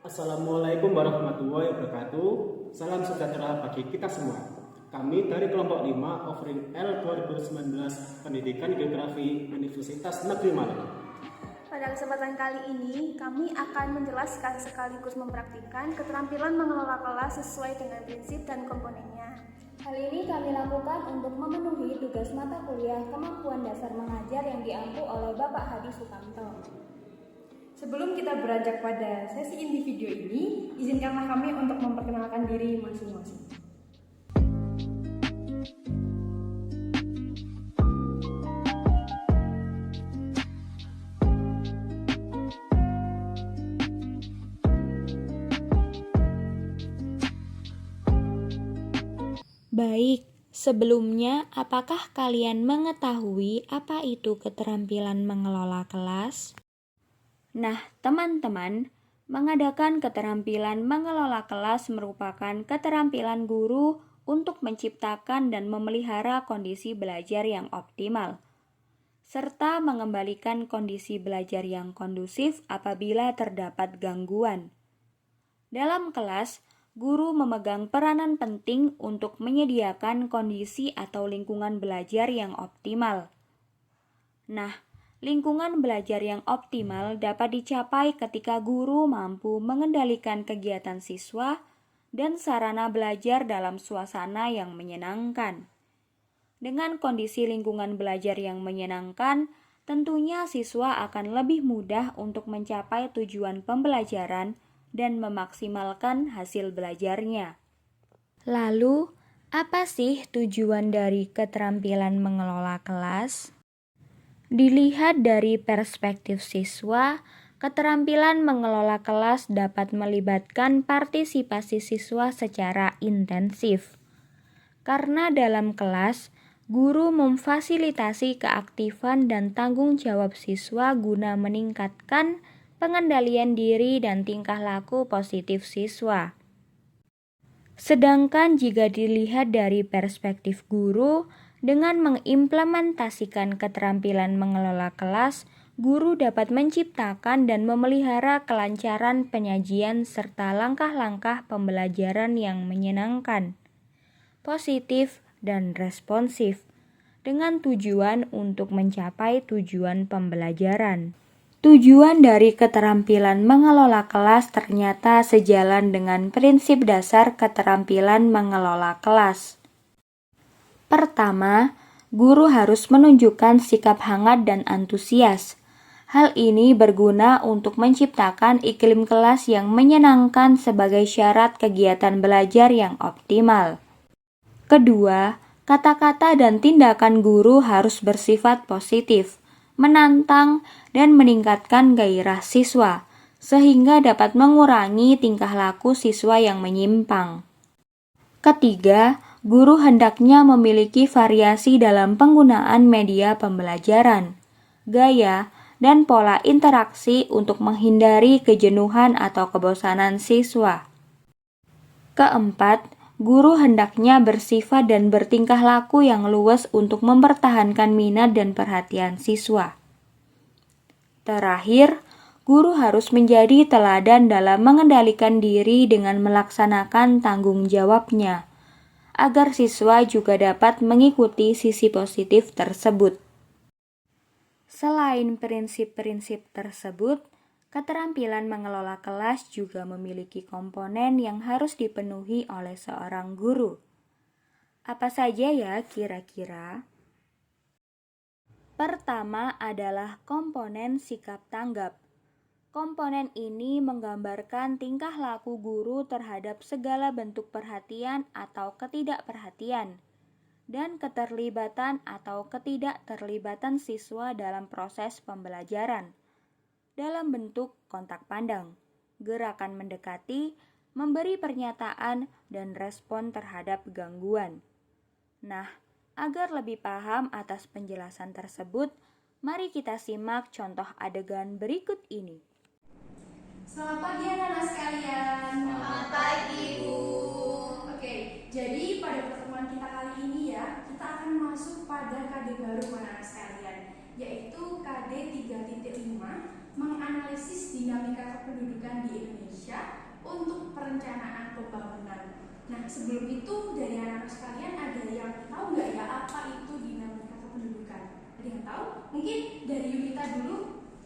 Assalamualaikum warahmatullahi wabarakatuh. Salam sejahtera bagi kita semua. Kami dari kelompok 5 offering L 2019 Pendidikan Geografi Universitas Negeri Malang. Pada kesempatan kali ini, kami akan menjelaskan sekaligus mempraktikkan keterampilan mengelola kelas sesuai dengan prinsip dan komponennya. Hal ini kami lakukan untuk memenuhi tugas mata kuliah kemampuan dasar mengajar yang diampu oleh Bapak Hadi Sukamto. Sebelum kita beranjak pada sesi inti video ini, izinkanlah kami untuk memperkenalkan diri masing-masing. Baik, sebelumnya apakah kalian mengetahui apa itu keterampilan mengelola kelas? Nah, teman-teman, mengadakan keterampilan mengelola kelas merupakan keterampilan guru untuk menciptakan dan memelihara kondisi belajar yang optimal, serta mengembalikan kondisi belajar yang kondusif apabila terdapat gangguan. Dalam kelas, guru memegang peranan penting untuk menyediakan kondisi atau lingkungan belajar yang optimal. Nah, lingkungan belajar yang optimal dapat dicapai ketika guru mampu mengendalikan kegiatan siswa dan sarana belajar dalam suasana yang menyenangkan. Dengan kondisi lingkungan belajar yang menyenangkan, tentunya siswa akan lebih mudah untuk mencapai tujuan pembelajaran dan memaksimalkan hasil belajarnya. Lalu, apa sih tujuan dari keterampilan mengelola kelas? Dilihat dari perspektif siswa, keterampilan mengelola kelas dapat melibatkan partisipasi siswa secara intensif. Karena dalam kelas, guru memfasilitasi keaktifan dan tanggung jawab siswa guna meningkatkan pengendalian diri dan tingkah laku positif siswa. Sedangkan jika dilihat dari perspektif guru, dengan mengimplementasikan keterampilan mengelola kelas, guru dapat menciptakan dan memelihara kelancaran penyajian serta langkah-langkah pembelajaran yang menyenangkan, positif, dan responsif, dengan tujuan untuk mencapai tujuan pembelajaran. Tujuan dari keterampilan mengelola kelas ternyata sejalan dengan prinsip dasar keterampilan mengelola kelas. Pertama, guru harus menunjukkan sikap hangat dan antusias. Hal ini berguna untuk menciptakan iklim kelas yang menyenangkan sebagai syarat kegiatan belajar yang optimal. Kedua, kata-kata dan tindakan guru harus bersifat positif, menantang, dan meningkatkan gairah siswa, sehingga dapat mengurangi tingkah laku siswa yang menyimpang. Ketiga, guru hendaknya memiliki variasi dalam penggunaan media pembelajaran, gaya, dan pola interaksi untuk menghindari kejenuhan atau kebosanan siswa. Keempat, guru hendaknya bersifat dan bertingkah laku yang luwes untuk mempertahankan minat dan perhatian siswa. Terakhir, guru harus menjadi teladan dalam mengendalikan diri dengan melaksanakan tanggung jawabnya, agar siswa juga dapat mengikuti sisi positif tersebut. Selain prinsip-prinsip tersebut, keterampilan mengelola kelas juga memiliki komponen yang harus dipenuhi oleh seorang guru. Apa saja ya kira-kira? Pertama adalah komponen sikap tanggap. Komponen ini menggambarkan tingkah laku guru terhadap segala bentuk perhatian atau ketidakperhatian, dan keterlibatan atau ketidakterlibatan siswa dalam proses pembelajaran, dalam bentuk kontak pandang, gerakan mendekati, memberi pernyataan, dan respon terhadap gangguan. Nah, agar lebih paham atas penjelasan tersebut, mari kita simak contoh adegan berikut ini. Selamat pagi anak-anak sekalian. Selamat pagi, Bu. Oke, jadi pada pertemuan kita kali ini ya, kita akan masuk pada KD baru anak-anak sekalian, yaitu KD 3.5 menganalisis dinamika kependudukan di Indonesia untuk perencanaan pembangunan. Nah, sebelum itu dari anak-anak sekalian ada yang tahu nggak ya apa itu dinamika kependudukan? Ada yang tahu? Mungkin dari Yunita dulu,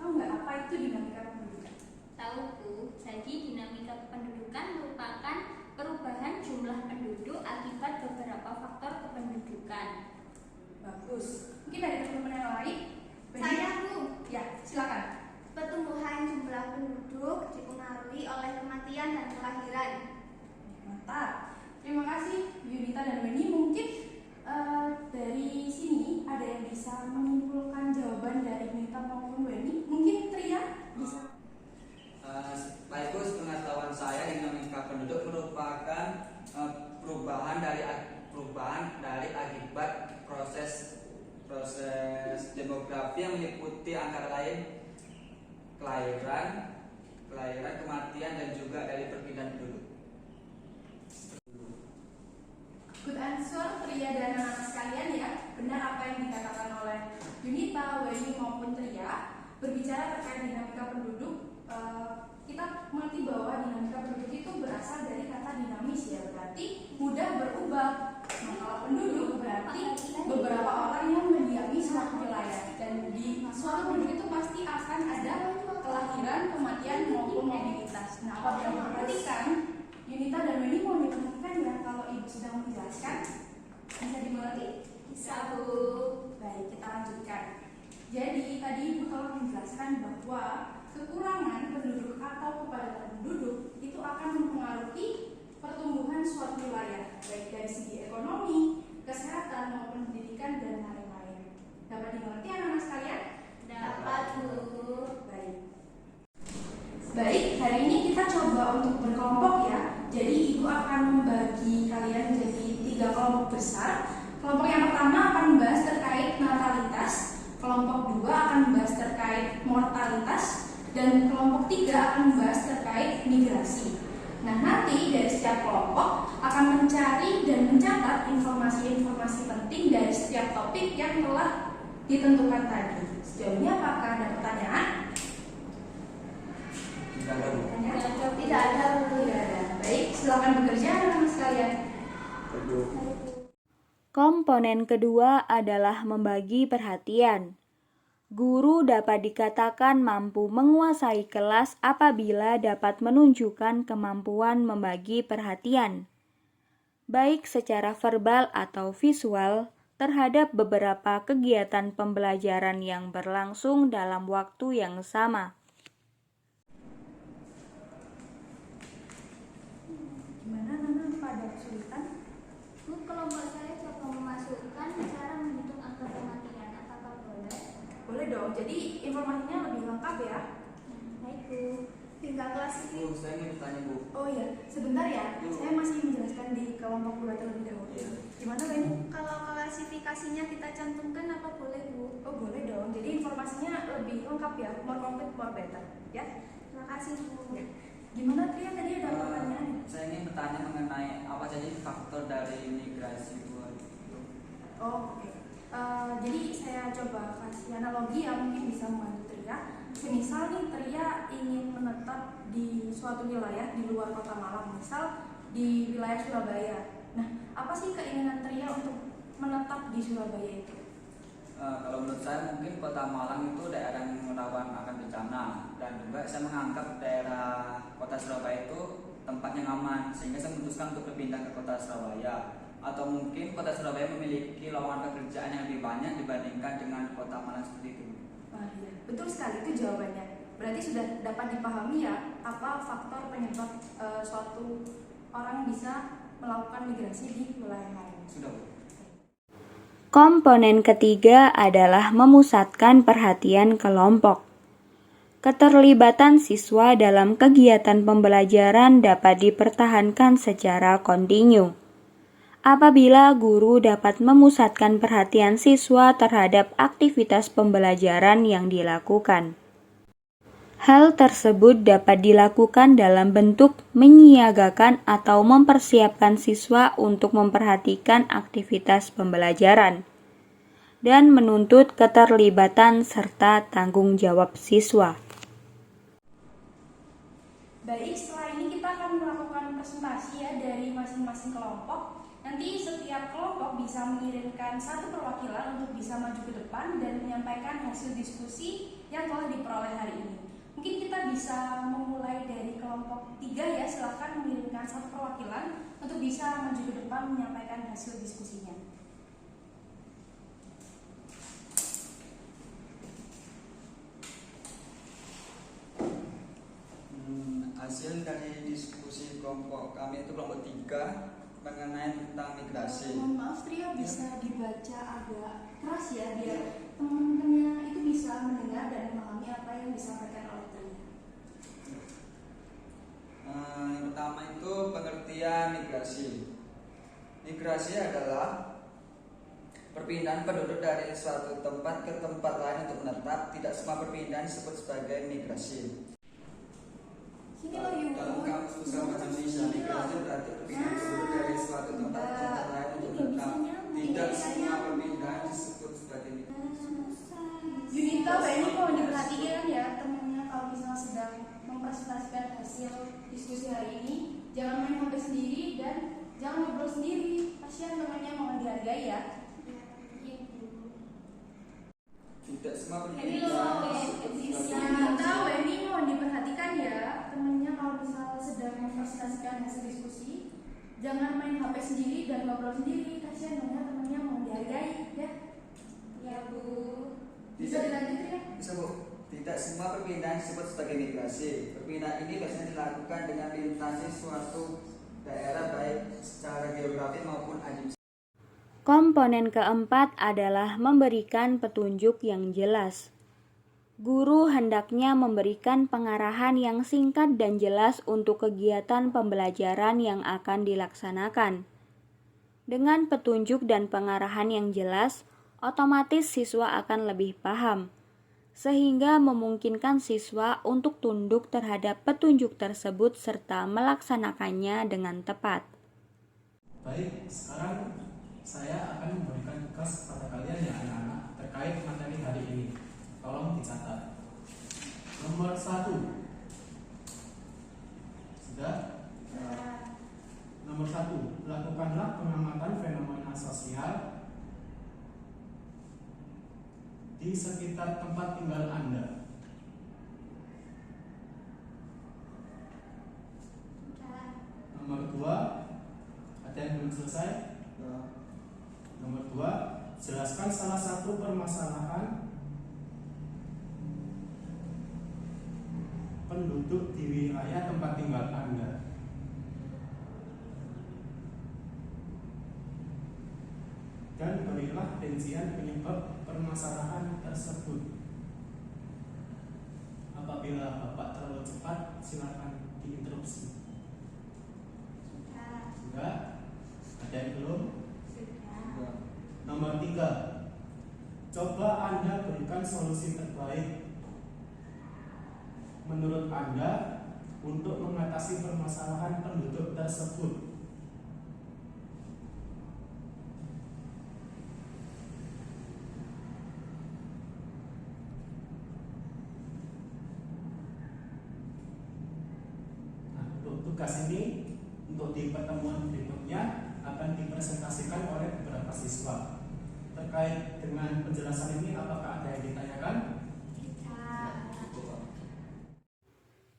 tahu nggak apa itu dinamika kependudukan? Tahu Bu, jadi dinamika kependudukan merupakan perubahan jumlah penduduk akibat beberapa faktor kependudukan. Bagus. Mungkin dari teman-teman yang lain? Saya, Bu. Ya, silakan. Pertumbuhan jumlah penduduk dipengaruhi oleh kematian dan kelahiran. Mantap. Terima kasih Yunita dan Weni. Mungkin dari sini ada yang bisa menyimpulkan jawaban dari Yunita maupun Weni. Mungkin Tria bisa. Baik Bu, pengetahuan saya dinamika penduduk merupakan perubahan dari akibat proses demografi yang meliputi antara lain kelahiran, kematian dan juga dari perpindahan penduduk. Good answer Tria dan anak-anak sekalian ya. Benar apa yang dikatakan oleh Yunita, Weni maupun Tria. Berbicara terkait dinamika penduduk, kita mengerti bahwa dinamika penduduk itu berasal dari kata dinamis ya, berarti mudah berubah. Nah, kalau penduduk berarti beberapa orang yang mendiami suatu wilayah, dan di suatu penduduk itu pasti akan ada kelahiran, kematian maupun mobilitas. Nah, apabila diperhatikan, Yunita dan Weni mau diperhatikan ya kalau Ibu sedang menjelaskan, bisa dimengerti? Bisa Bu. Baik, kita lanjutkan. Jadi tadi Ibu telah menjelaskan bahwa kekurangan penduduk atau kepadatan penduduk itu akan mempengaruhi pertumbuhan suatu wilayah, baik dari segi ekonomi, kesehatan maupun pendidikan dan lain-lain. Dapat dimengerti anak-anak sekalian? Dapat Bu. Baik, hari ini kita coba untuk berkelompok ya. Jadi Ibu akan membagi kalian menjadi 3 kelompok besar. Kelompok yang pertama akan membahas terkait natalitas, kelompok 2 akan membahas terkait mortalitas, dan kelompok 3 akan membahas terkait migrasi. Nah, nanti dari setiap kelompok akan mencari dan mencatat informasi-informasi penting dari setiap topik yang telah ditentukan tadi. Sejauh ini apakah ada pertanyaan? Tidak ada Bu. Tidak ada, Bu. Tidak ada. Baik, silakan bekerja anak-anak sekalian. Komponen kedua adalah membagi perhatian. Guru dapat dikatakan mampu menguasai kelas apabila dapat menunjukkan kemampuan membagi perhatian, baik secara verbal atau visual, terhadap beberapa kegiatan pembelajaran yang berlangsung dalam waktu yang sama. Gimana Nana, pada kesulitan? Bu, kelompok saya coba memasukkan cara menghitung angka kematian. Apakah boleh? Boleh dong, jadi informasinya lebih lengkap ya. Baik Bu. Tinggal klasifikasi. Bu, saya ingin bertanya Bu. Oh iya, sebentar ya, saya masih menjelaskan di kelompok 2 terlebih dahulu. Iya. Gimana Weni? Kalau klasifikasinya kita cantumkan apa boleh, Bu? Oh boleh dong, jadi informasinya lebih lengkap ya, more complete, more better ya. Terima kasih, Bu. Ya. Gimana Tria, tadi ada pertanyaan? Saya ingin bertanya mengenai apa saja faktor dari migrasi Bu. Oh oke. Jadi saya coba kasih analogi yang mungkin bisa membantu Tria. Semisal nih Tria ingin menetap di suatu wilayah di luar kota Malang, misal di wilayah Surabaya. Nah, apa sih keinginan Tria untuk menetap di Surabaya itu? Kalau menurut saya mungkin kota Malang itu daerah yang rawan akan bencana, dan juga saya menganggap daerah kota Surabaya itu tempat yang aman, sehingga saya memutuskan untuk berpindah ke kota Surabaya. Atau mungkin kota Surabaya memiliki lowongan pekerjaan yang lebih banyak dibandingkan dengan kota Malang seperti itu. Wah, iya. Betul sekali, itu jawabannya. Berarti sudah dapat dipahami ya apa faktor penyebab suatu orang bisa melakukan migrasi di wilayah lain. Sudah Bu. Komponen ketiga adalah memusatkan perhatian kelompok. Keterlibatan siswa dalam kegiatan pembelajaran dapat dipertahankan secara kontinu apabila guru dapat memusatkan perhatian siswa terhadap aktivitas pembelajaran yang dilakukan. Hal tersebut dapat dilakukan dalam bentuk menyiagakan atau mempersiapkan siswa untuk memperhatikan aktivitas pembelajaran dan menuntut keterlibatan serta tanggung jawab siswa. Baik, setelah ini kita akan melakukan presentasi ya dari masing-masing kelompok. Nanti setiap kelompok bisa mengirimkan satu perwakilan untuk bisa maju ke depan dan menyampaikan hasil diskusi yang telah diperoleh hari ini. Mungkin kita bisa memulai dari kelompok 3 ya, silakan mengirimkan satu perwakilan untuk bisa maju ke depan menyampaikan hasil diskusinya. Hasil dari diskusi kelompok kami itu kelompok 3 mengenai tentang migrasi. Mohon maaf Tria, bisa dibaca agak keras ya biar teman-temannya itu bisa mendengar dan memahami apa yang disampaikan oleh Tria. Yang pertama itu pengertian migrasi. Migrasi adalah perpindahan penduduk dari suatu tempat ke tempat lain untuk menetap. Tidak semua perpindahan disebut sebagai migrasi. Sini loh Yun. Dalam kamus besar bahasa Indonesia, migrasi berarti perpindahan penduduk dari suatu tempat ke tempat lain untuk menetap. Tidak semua perpindahan disebut sebagai migrasi. Yunita, ini mohon diperhatikan ya temennya kalau misalnya sedang mempresentasikan hasil diskusi hari ini, jangan main HP sendiri dan jangan ngobrol sendiri. Kasihan temannya, mohon dihargai ya. Tidak semua Ini perpindahan loh, disebut sebagai Yunita, ini mohon diperhatikan ya temennya kalau misalnya sedang mempresentasikan hasil diskusi, jangan main HP sendiri dan ngobrol sendiri. Kasihan temennya, mohon dihargai ya. Ya Bu. Bisa dilanjut ya? Bisa Bu. Tidak semua perpindahan disebut sebagai migrasi. Perpindahan ini biasanya dilakukan dengan melintasi suatu daerah baik secara geografi maupun administratif. Komponen keempat adalah memberikan petunjuk yang jelas. Guru hendaknya memberikan pengarahan yang singkat dan jelas untuk kegiatan pembelajaran yang akan dilaksanakan. Dengan petunjuk dan pengarahan yang jelas, otomatis siswa akan lebih paham, sehingga memungkinkan siswa untuk tunduk terhadap petunjuk tersebut serta melaksanakannya dengan tepat. Baik, sekarang saya akan memberikan tugas kepada kalian ya anak-anak terkait materi hari ini. Tolong dicatat. Nomor 1. Sudah? Nomor 1. Lakukanlah pengamatan fenomena sosial di sekitar tempat tinggal Anda. Nomor 2. Ada yang belum selesai? Nomor 2, jelaskan salah satu permasalahan penduduk di wilayah tempat tinggal Anda. Dan berilah rincian penyebab permasalahan tersebut. Apabila Bapak terlalu cepat, silakan diinterupsi. Sudah? Ada yang belum? Nomor 3, coba Anda berikan solusi terbaik menurut Anda untuk mengatasi permasalahan penduduk tersebut. Nah, untuk tugas ini, untuk di pertemuan berikutnya akan dipresentasikan oleh beberapa siswa. Terkait dengan penjelasan ini, apakah ada yang ditanyakan?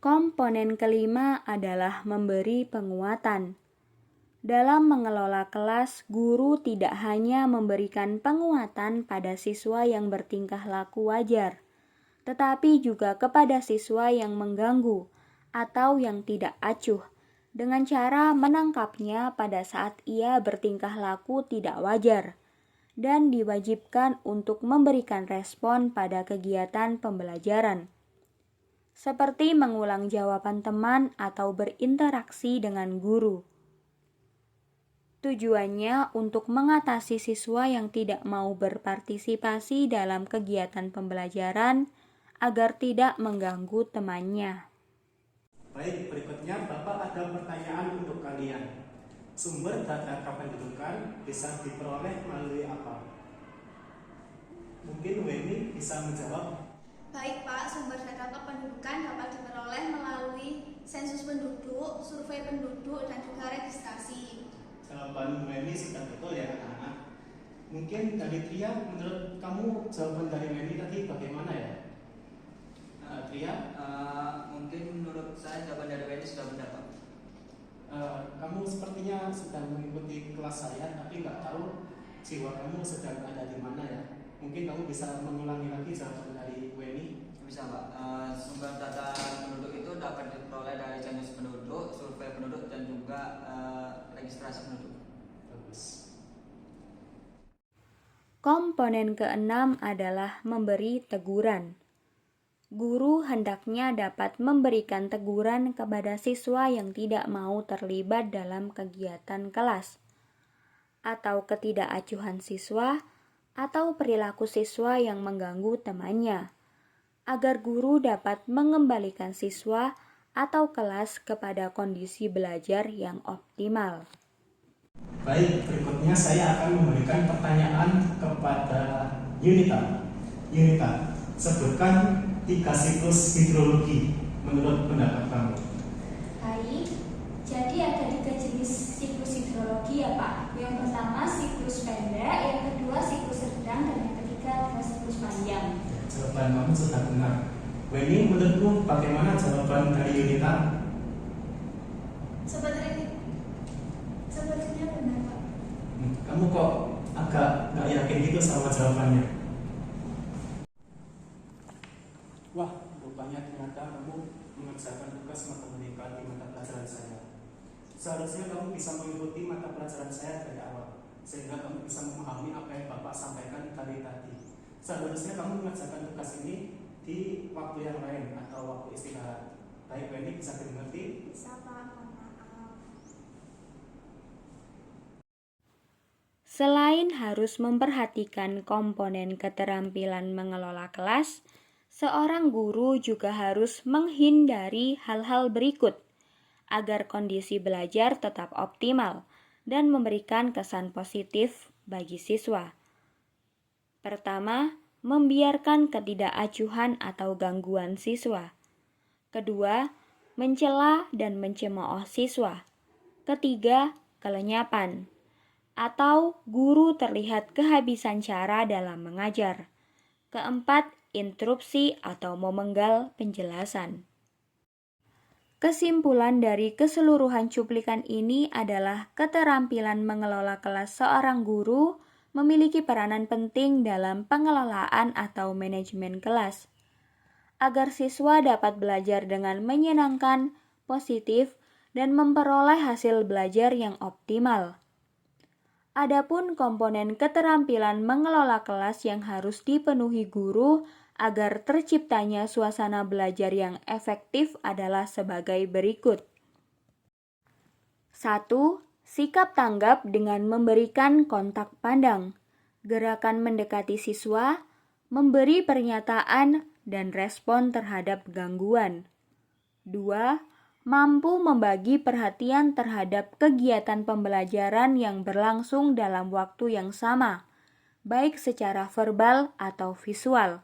Komponen kelima adalah memberi penguatan. Dalam mengelola kelas, guru tidak hanya memberikan penguatan pada siswa yang bertingkah laku wajar, tetapi juga kepada siswa yang mengganggu atau yang tidak acuh, dengan cara menangkapnya pada saat ia bertingkah laku tidak wajar, dan diwajibkan untuk memberikan respon pada kegiatan pembelajaran, seperti mengulang jawaban teman atau berinteraksi dengan guru. Tujuannya untuk mengatasi siswa yang tidak mau berpartisipasi dalam kegiatan pembelajaran agar tidak mengganggu temannya. Baik, berikutnya Bapak ada pertanyaan untuk kalian. Sumber data kependudukan bisa diperoleh melalui apa? Mungkin Weni bisa menjawab. Baik Pak, sumber data kependudukan dapat diperoleh melalui sensus penduduk, survei penduduk, dan juga registrasi. Jawaban Weni sudah betul ya anak-anak. Mungkin dari Tria, menurut kamu jawaban dari Weni tadi bagaimana ya? Tria? Mungkin menurut saya jawaban dari WNI sudah benar, Pak. Kamu sepertinya sedang mengikuti kelas saya, tapi nggak tahu jiwa kamu sedang ada di mana ya? Mungkin kamu bisa mengulangi lagi jawaban dari Weni. Bisa, Pak. Sumber data penduduk itu dapat diperoleh dari sensus penduduk, survei penduduk, dan juga registrasi penduduk. Bagus. Komponen keenam adalah memberi teguran. Guru hendaknya dapat memberikan teguran kepada siswa yang tidak mau terlibat dalam kegiatan kelas, atau ketidakacuhan siswa, atau perilaku siswa yang mengganggu temannya, agar guru dapat mengembalikan siswa atau kelas kepada kondisi belajar yang optimal. Baik, berikutnya saya akan memberikan pertanyaan kepada Yunita. Yunita, sebutkan 3 siklus hidrologi menurut pendapat kamu. Baik, jadi ada 3 jenis siklus hidrologi ya Pak. Yang pertama siklus pendek, yang kedua siklus sedang, dan yang ketiga adalah siklus panjang. Jawaban kamu sudah benar. Weni, menurutmu bagaimana jawaban dari Yunita? Sepertinya benar, Pak. Kamu kok agak nggak yakin gitu sama jawabannya? Wah, rupanya ternyata kamu mengerjakan tugas matematika di mata pelajaran saya. Seharusnya kamu bisa mengikuti mata pelajaran saya dari awal, sehingga kamu bisa memahami apa yang Bapak sampaikan tadi. Seharusnya kamu mengerjakan tugas ini di waktu yang lain atau waktu istirahat. Baik, Weni, bisa dimengerti? Bisa, Pak. Mohon maaf. Selain harus memperhatikan komponen keterampilan mengelola kelas, seorang guru juga harus menghindari hal-hal berikut agar kondisi belajar tetap optimal dan memberikan kesan positif bagi siswa. Pertama, membiarkan ketidakacuhan atau gangguan siswa. Kedua, mencela dan mencemooh siswa. Ketiga, kelenyapan atau guru terlihat kehabisan cara dalam mengajar. Keempat, interupsi atau memenggal penjelasan. Kesimpulan dari keseluruhan cuplikan ini adalah keterampilan mengelola kelas seorang guru memiliki peranan penting dalam pengelolaan atau manajemen kelas, agar siswa dapat belajar dengan menyenangkan, positif, dan memperoleh hasil belajar yang optimal. Adapun komponen keterampilan mengelola kelas yang harus dipenuhi guru agar terciptanya suasana belajar yang efektif adalah sebagai berikut. 1. Sikap tanggap dengan memberikan kontak pandang, gerakan mendekati siswa, memberi pernyataan, dan respon terhadap gangguan. 2. Mampu membagi perhatian terhadap kegiatan pembelajaran yang berlangsung dalam waktu yang sama, baik secara verbal atau visual.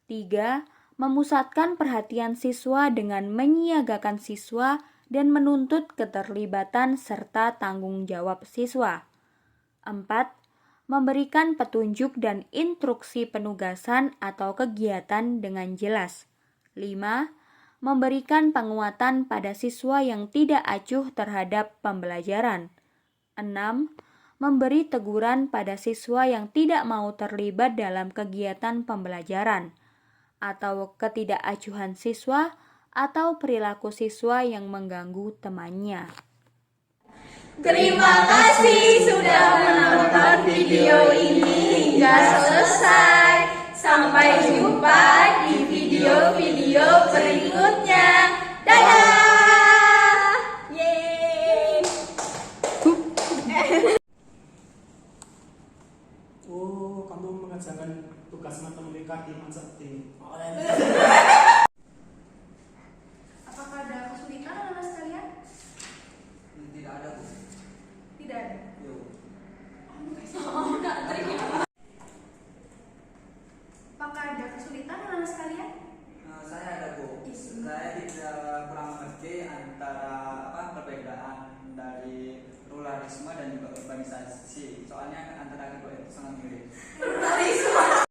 3. Memusatkan perhatian siswa dengan menyiagakan siswa dan menuntut keterlibatan serta tanggung jawab siswa. 4. Memberikan petunjuk dan instruksi penugasan atau kegiatan dengan jelas. 5. Memberikan penguatan pada siswa yang tidak acuh terhadap pembelajaran. 6. Memberi teguran pada siswa yang tidak mau terlibat dalam kegiatan pembelajaran, atau ketidakacuhan siswa, atau perilaku siswa yang mengganggu temannya. Terima kasih sudah menonton video ini hingga selesai. Sampai jumpa di video-video berikutnya. Dadah! Yeay! Oh, kamu mengerjakan tugas matematika di Mansakti. Apakah ada kesulitan anak-anak sekalian? Tidak ada, Bu. Tidak ada. Yo. Apakah ada kesulitan anak-anak sekalian? Saya ada, Bu. pluralisme dan juga urbanisasi. Soalnya antara kedua